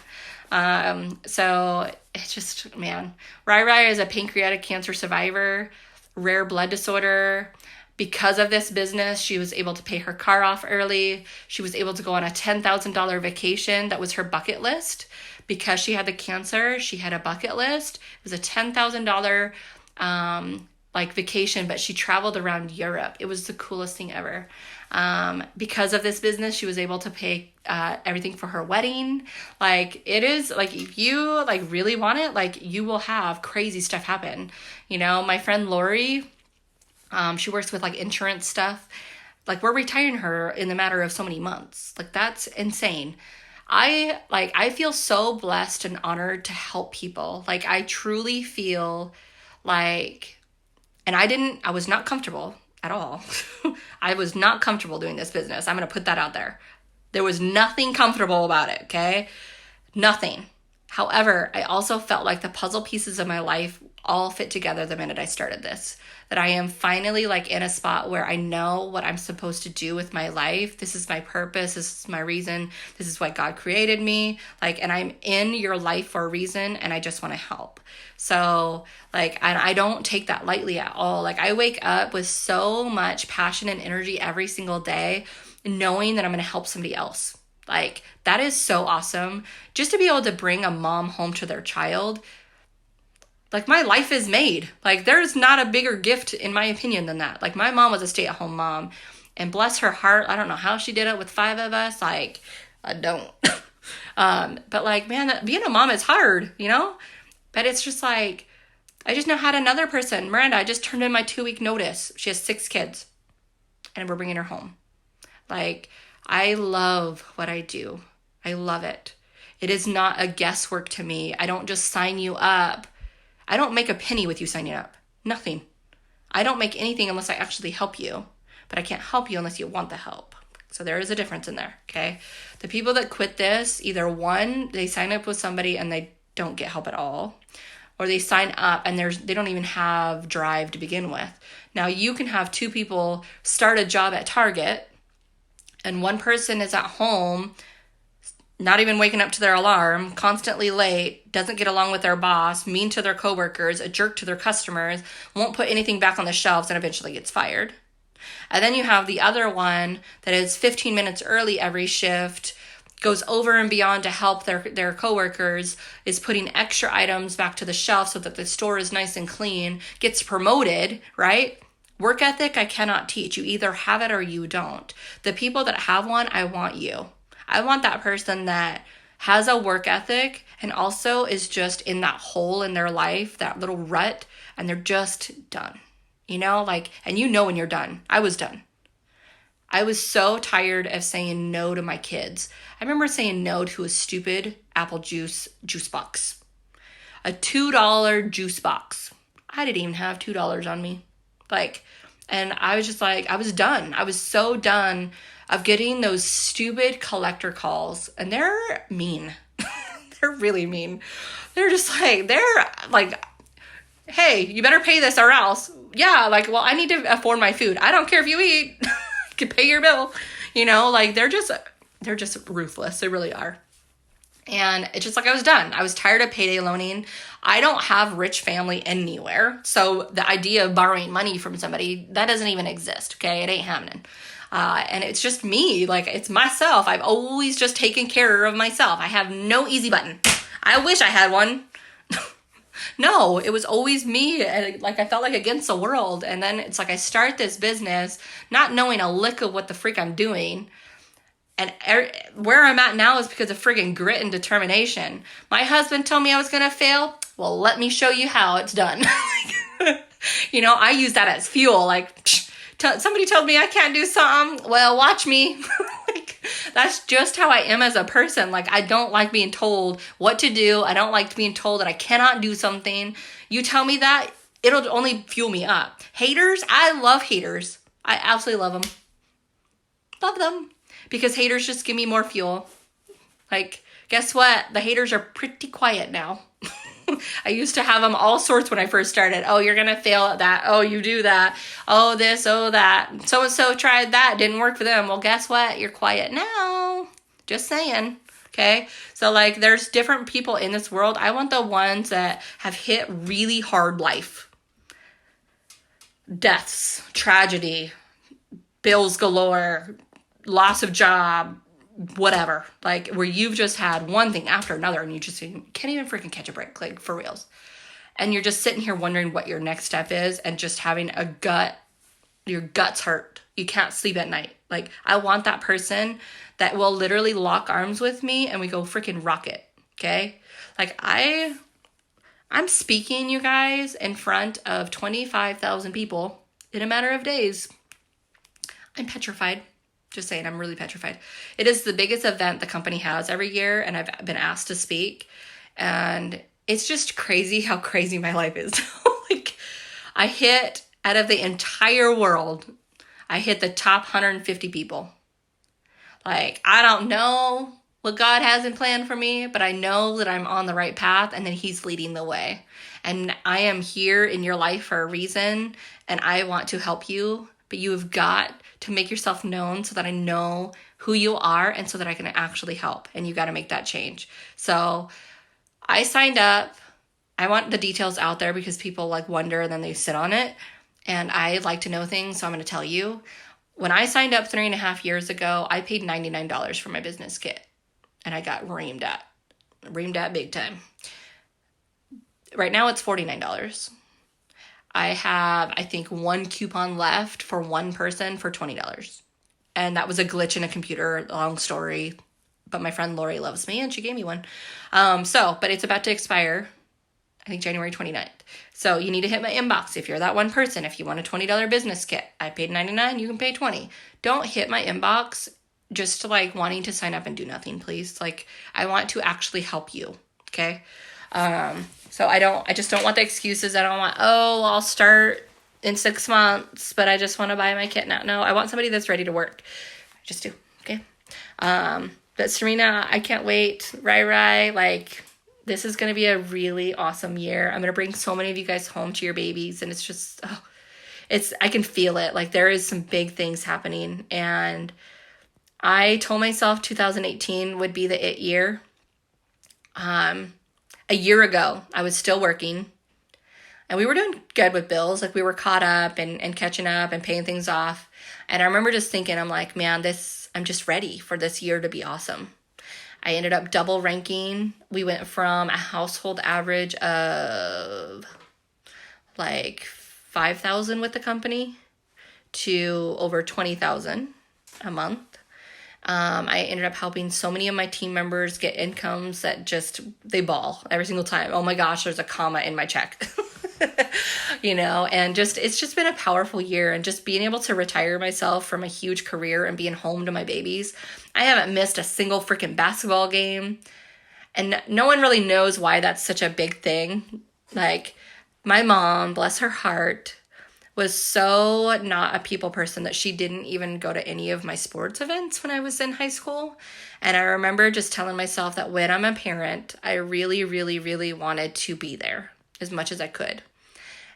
So it's just, man, Rai is a pancreatic cancer survivor, rare blood disorder. Because of this business, she was able to pay her car off early. She was able to go on a $10,000 vacation. That was her bucket list. Because she had the cancer, she had a bucket list. It was a $10,000 like vacation, but she traveled around Europe. It was the coolest thing ever. Because of this business, she was able to pay everything for her wedding. Like, it is, like, if you, like, really want it, like, you will have crazy stuff happen. You know, my friend Lori, she works with, like, insurance stuff. Like, we're retiring her in the matter of so many months. Like, that's insane. I feel so blessed and honored to help people. Like, I truly feel like, and I was not comfortable at all. I was not comfortable doing this business. I'm going to put that out there. There was nothing comfortable about it, okay? Nothing. However, I also felt like the puzzle pieces of my life all fit together the minute I started this. That I am finally, like, in a spot where I know what I'm supposed to do with my life. This is my purpose. This is my reason. This is why God created me. Like, and I'm in your life for a reason, and I just want to help. So, like, I don't take that lightly at all. Like, I wake up with so much passion and energy every single day, knowing that I'm going to help somebody else. Like, that is so awesome. Just to be able to bring a mom home to their child. Like, my life is made. Like, there's not a bigger gift, in my opinion, than that. Like, my mom was a stay-at-home mom. And bless her heart, I don't know how she did it with 5 of us. Like, I don't. But, like, man, being a mom is hard, you know? But it's just like, I just now had another person. Miranda, I just turned in my 2-week notice. She has 6 kids. And we're bringing her home. Like, I love what I do. I love it. It is not a guesswork to me. I don't just sign you up. I don't make a penny with you signing up. Nothing. I don't make anything unless I actually help you. But I can't help you unless you want the help. So there is a difference in there, okay? The people that quit this, either one, they sign up with somebody and they don't get help at all. Or they sign up and they don't even have drive to begin with. Now, you can have 2 people start a job at Target and one person is at home, not even waking up to their alarm, constantly late, doesn't get along with their boss, mean to their coworkers, a jerk to their customers, won't put anything back on the shelves, and eventually gets fired. And then you have the other one that is 15 minutes early every shift, goes over and beyond to help their coworkers, is putting extra items back to the shelf so that the store is nice and clean, gets promoted, right? Work ethic, I cannot teach. You either have it or you don't. The people that have one, I want you. I want that person that has a work ethic and also is just in that hole in their life, that little rut, and they're just done. You know, like, and you know when you're done. I was done. I was so tired of saying no to my kids. I remember saying no to a stupid apple juice box. a $2 juice box. I didn't even have $2 on me. Like, and I was just like, I was done. I was so done of getting those stupid collector calls. And they're mean. They're really mean. They're like, hey, you better pay this or else. Yeah, like, well, I need to afford my food. I don't care if you eat. You can pay your bill. You know, like, they're just ruthless. They really are. And it's just like, I was done. I was tired of payday loaning. I don't have rich family anywhere. So the idea of borrowing money from somebody, that doesn't even exist. Okay. It ain't happening. And it's just me. Like, it's myself. I've always just taken care of myself. I have no easy button. I wish I had one. No, it was always me. Like, I felt like against the world. And then it's like, I start this business not knowing a lick of what the freak I'm doing. And where I'm at now is because of friggin' grit and determination. My husband told me I was going to fail. Well, let me show you how it's done. You know, I use that as fuel. Like, somebody told me I can't do something. Well, watch me. Like, that's just how I am as a person. Like, I don't like being told what to do. I don't like being told that I cannot do something. You tell me that, it'll only fuel me up. Haters, I love haters. I absolutely love them. Love them. Because haters just give me more fuel. Like, guess what? The haters are pretty quiet now. I used to have them all sorts when I first started. Oh, you're going to fail at that. Oh, you do that. Oh, this, oh, that. So-and-so tried that. Didn't work for them. Well, guess what? You're quiet now. Just saying. Okay? So, like, there's different people in this world. I want the ones that have hit really hard life. Deaths, tragedy, bills galore, loss of job, whatever, like, where you've just had one thing after another and you just can't even freaking catch a break, like, for reals. And you're just sitting here wondering what your next step is and just having your guts hurt. You can't sleep at night. Like, I want that person that will literally lock arms with me and we go freaking rocket. Okay. Like, I'm speaking, you guys, in front of 25,000 people in a matter of days. I'm petrified. Just saying, I'm really petrified. It is the biggest event the company has every year, and I've been asked to speak. And it's just crazy how crazy my life is. Like, I hit, out of the entire world, I hit the top 150 people. Like, I don't know what God has in plan for me, but I know that I'm on the right path and that He's leading the way. And I am here in your life for a reason, and I want to help you, but you have got to make yourself known so that I know who you are and so that I can actually help. And you got to make that change. So I signed up. I want the details out there because people like wonder and then they sit on it. And I like to know things. So I'm going to tell you. When I signed up 3.5 years ago, I paid $99 for my business kit. And I got reamed at big time. Right now it's $49. I have, I think, one coupon left for one person for $20. And that was a glitch in a computer, long story. But my friend Lori loves me and she gave me one. But it's about to expire, I think January 29th. So you need to hit my inbox if you're that one person. If you want a $20 business kit, I paid $99, you can pay $20. Don't hit my inbox just to like wanting to sign up and do nothing, please. Like, I want to actually help you, okay? So I just don't want the excuses. I don't want, I'll start in 6 months, but I just want to buy my kit now. No, I want somebody that's ready to work. I just do. Okay. But Serena, I can't wait. Rai, like, this is going to be a really awesome year. I'm going to bring so many of you guys home to your babies. And it's just, I can feel it. Like, there is some big things happening. And I told myself 2018 would be the it year. A year ago, I was still working and we were doing good with bills. Like, we were caught up and catching up and paying things off. And I remember just thinking, I'm like, man, I'm just ready for this year to be awesome. I ended up double ranking. We went from a household average of like 5,000 with the company to over 20,000 a month. I ended up helping so many of my team members get incomes that just, they bawl every single time. Oh my gosh, there's a comma in my check. And it's just been a powerful year, and just being able to retire myself from a huge career and being home to my babies. I haven't missed a single freaking basketball game. And no one really knows why that's such a big thing. Like, my mom, bless her heart, was so not a people person that she didn't even go to any of my sports events when I was in high school. And I remember just telling myself that when I'm a parent, I really, really, really wanted to be there as much as I could.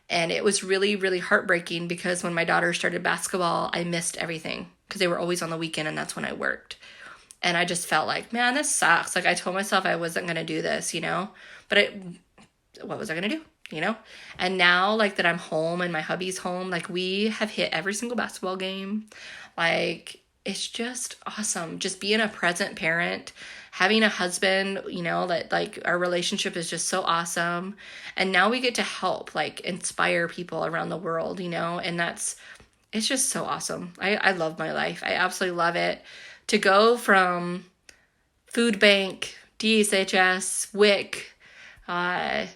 And it was really, really heartbreaking because when my daughter started basketball, I missed everything because they were always on the weekend and that's when I worked. And I just felt like, man, this sucks. Like, I told myself I wasn't going to do this, but what was I going to do? And now, like, that I'm home and my hubby's home, like, we have hit every single basketball game. Like, it's just awesome. Just being a present parent, having a husband, that, like, our relationship is just so awesome. And now we get to help, like, inspire people around the world, and it's just so awesome. I love my life. I absolutely love it. To go from food bank, DSHS, WIC, the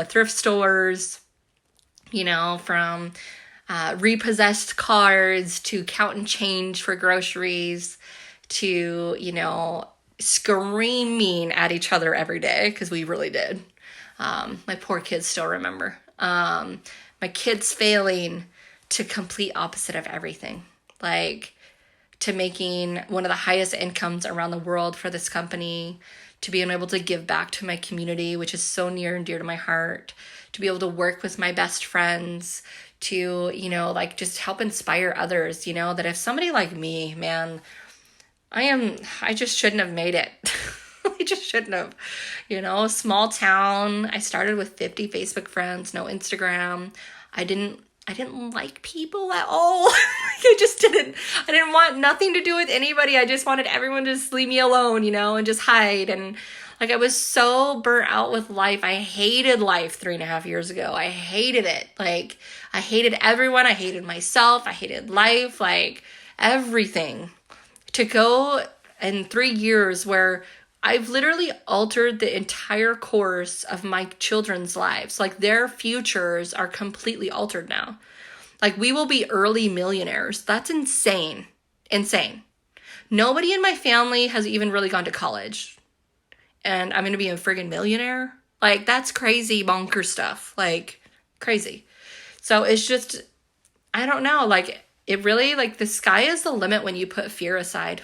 thrift stores, from repossessed cars to counting change for groceries to, screaming at each other every day, because we really did. My poor kids still remember. My kids failing to complete opposite of everything. Like, to making one of the highest incomes around the world for this company, to being able to give back to my community, which is so near and dear to my heart, to be able to work with my best friends, to, just help inspire others, that if somebody like me, man, I just shouldn't have made it. I just shouldn't have, small town. I started with 50 Facebook friends, no Instagram. I didn't like people at all. I didn't want nothing to do with anybody. I just wanted everyone to just leave me alone, and just hide. And like, I was so burnt out with life. I hated life 3.5 years ago. I hated it. Like, I hated everyone. I hated myself. I hated life, like everything. To go in 3 years where I've literally altered the entire course of my children's lives. Like, their futures are completely altered now. Like, we will be early millionaires. That's insane. Insane. Nobody in my family has even really gone to college. And I'm going to be a friggin' millionaire? Like, that's crazy bonker stuff. Like, crazy. So it's just, I don't know. Like, it really, like, the sky is the limit when you put fear aside.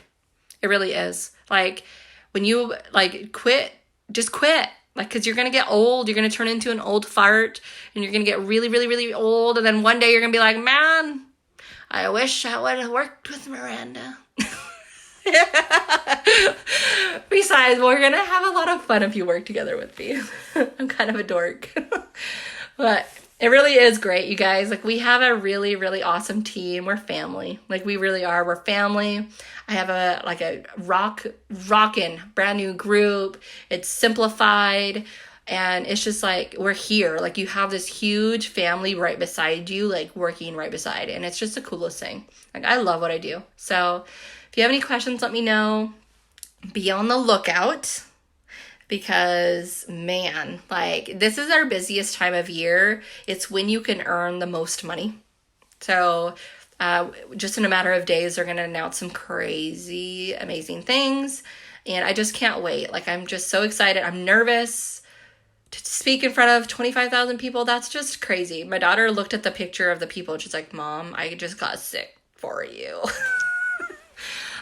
It really is. Like, when you, like, quit, just quit. Like, because you're going to get old. You're going to turn into an old fart. And you're going to get really, really, really old. And then one day you're going to be like, man, I wish I would have worked with Miranda. Besides, we're going to have a lot of fun if you work together with me. I'm kind of a dork. But it really is great, you guys. Like, we have a really, really awesome team. We're family. Like, we really are. We're family. I have a rockin' brand new group. It's simplified. And it's just like, we're here. Like, you have this huge family right beside you, like, working right beside. And it's just the coolest thing. Like, I love what I do. So if you have any questions, let me know. Be on the lookout. Because, man, like, this is our busiest time of year. It's when you can earn the most money. So just in a matter of days, they're going to announce some crazy, amazing things. And I just can't wait. Like, I'm just so excited. I'm nervous to speak in front of 25,000 people. That's just crazy. My daughter looked at the picture of the people and she's like, Mom, I just got sick for you.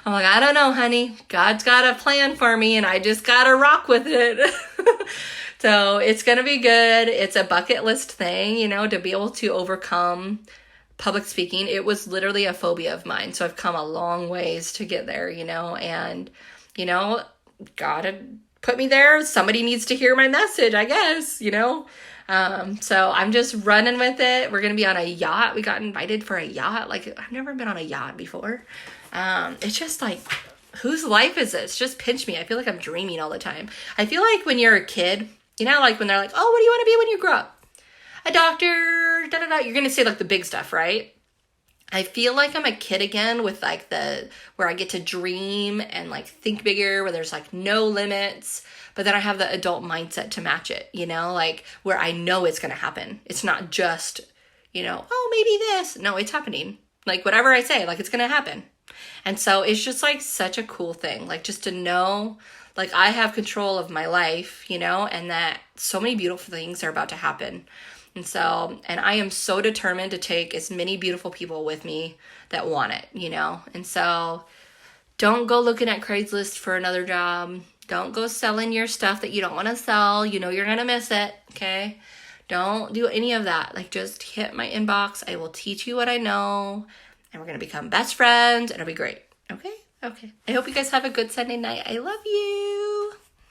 I'm like, I don't know, honey. God's got a plan for me and I just got to rock with it. So it's going to be good. It's a bucket list thing, to be able to overcome public speaking. It was literally a phobia of mine. So I've come a long ways to get there, and, God had put me there. Somebody needs to hear my message, I guess, So I'm just running with it. We're going to be on a yacht. We got invited for a yacht. Like, I've never been on a yacht before. It's just like, whose life is this? Just pinch me. I feel like I'm dreaming all the time. I feel like when you're a kid, like when they're like, oh, what do you want to be when you grow up? A doctor, da da da. You're going to say like the big stuff, right? I feel like I'm a kid again with like where I get to dream and like think bigger, where there's like no limits, but then I have the adult mindset to match it, like where I know it's going to happen. It's not just, oh, maybe this. No, it's happening. Like whatever I say, like it's going to happen. And so it's just like such a cool thing, like just to know like I have control of my life, you know, and that so many beautiful things are about to happen. And so, and I am so determined to take as many beautiful people with me that want it, you know. And so don't go looking at Craigslist for another job. Don't go selling your stuff that you don't want to sell. You know you're going to miss it, okay? Don't do any of that. Like, just hit my inbox. I will teach you what I know, and we're going to become best friends, and it'll be great, okay? Okay. I hope you guys have a good Sunday night. I love you.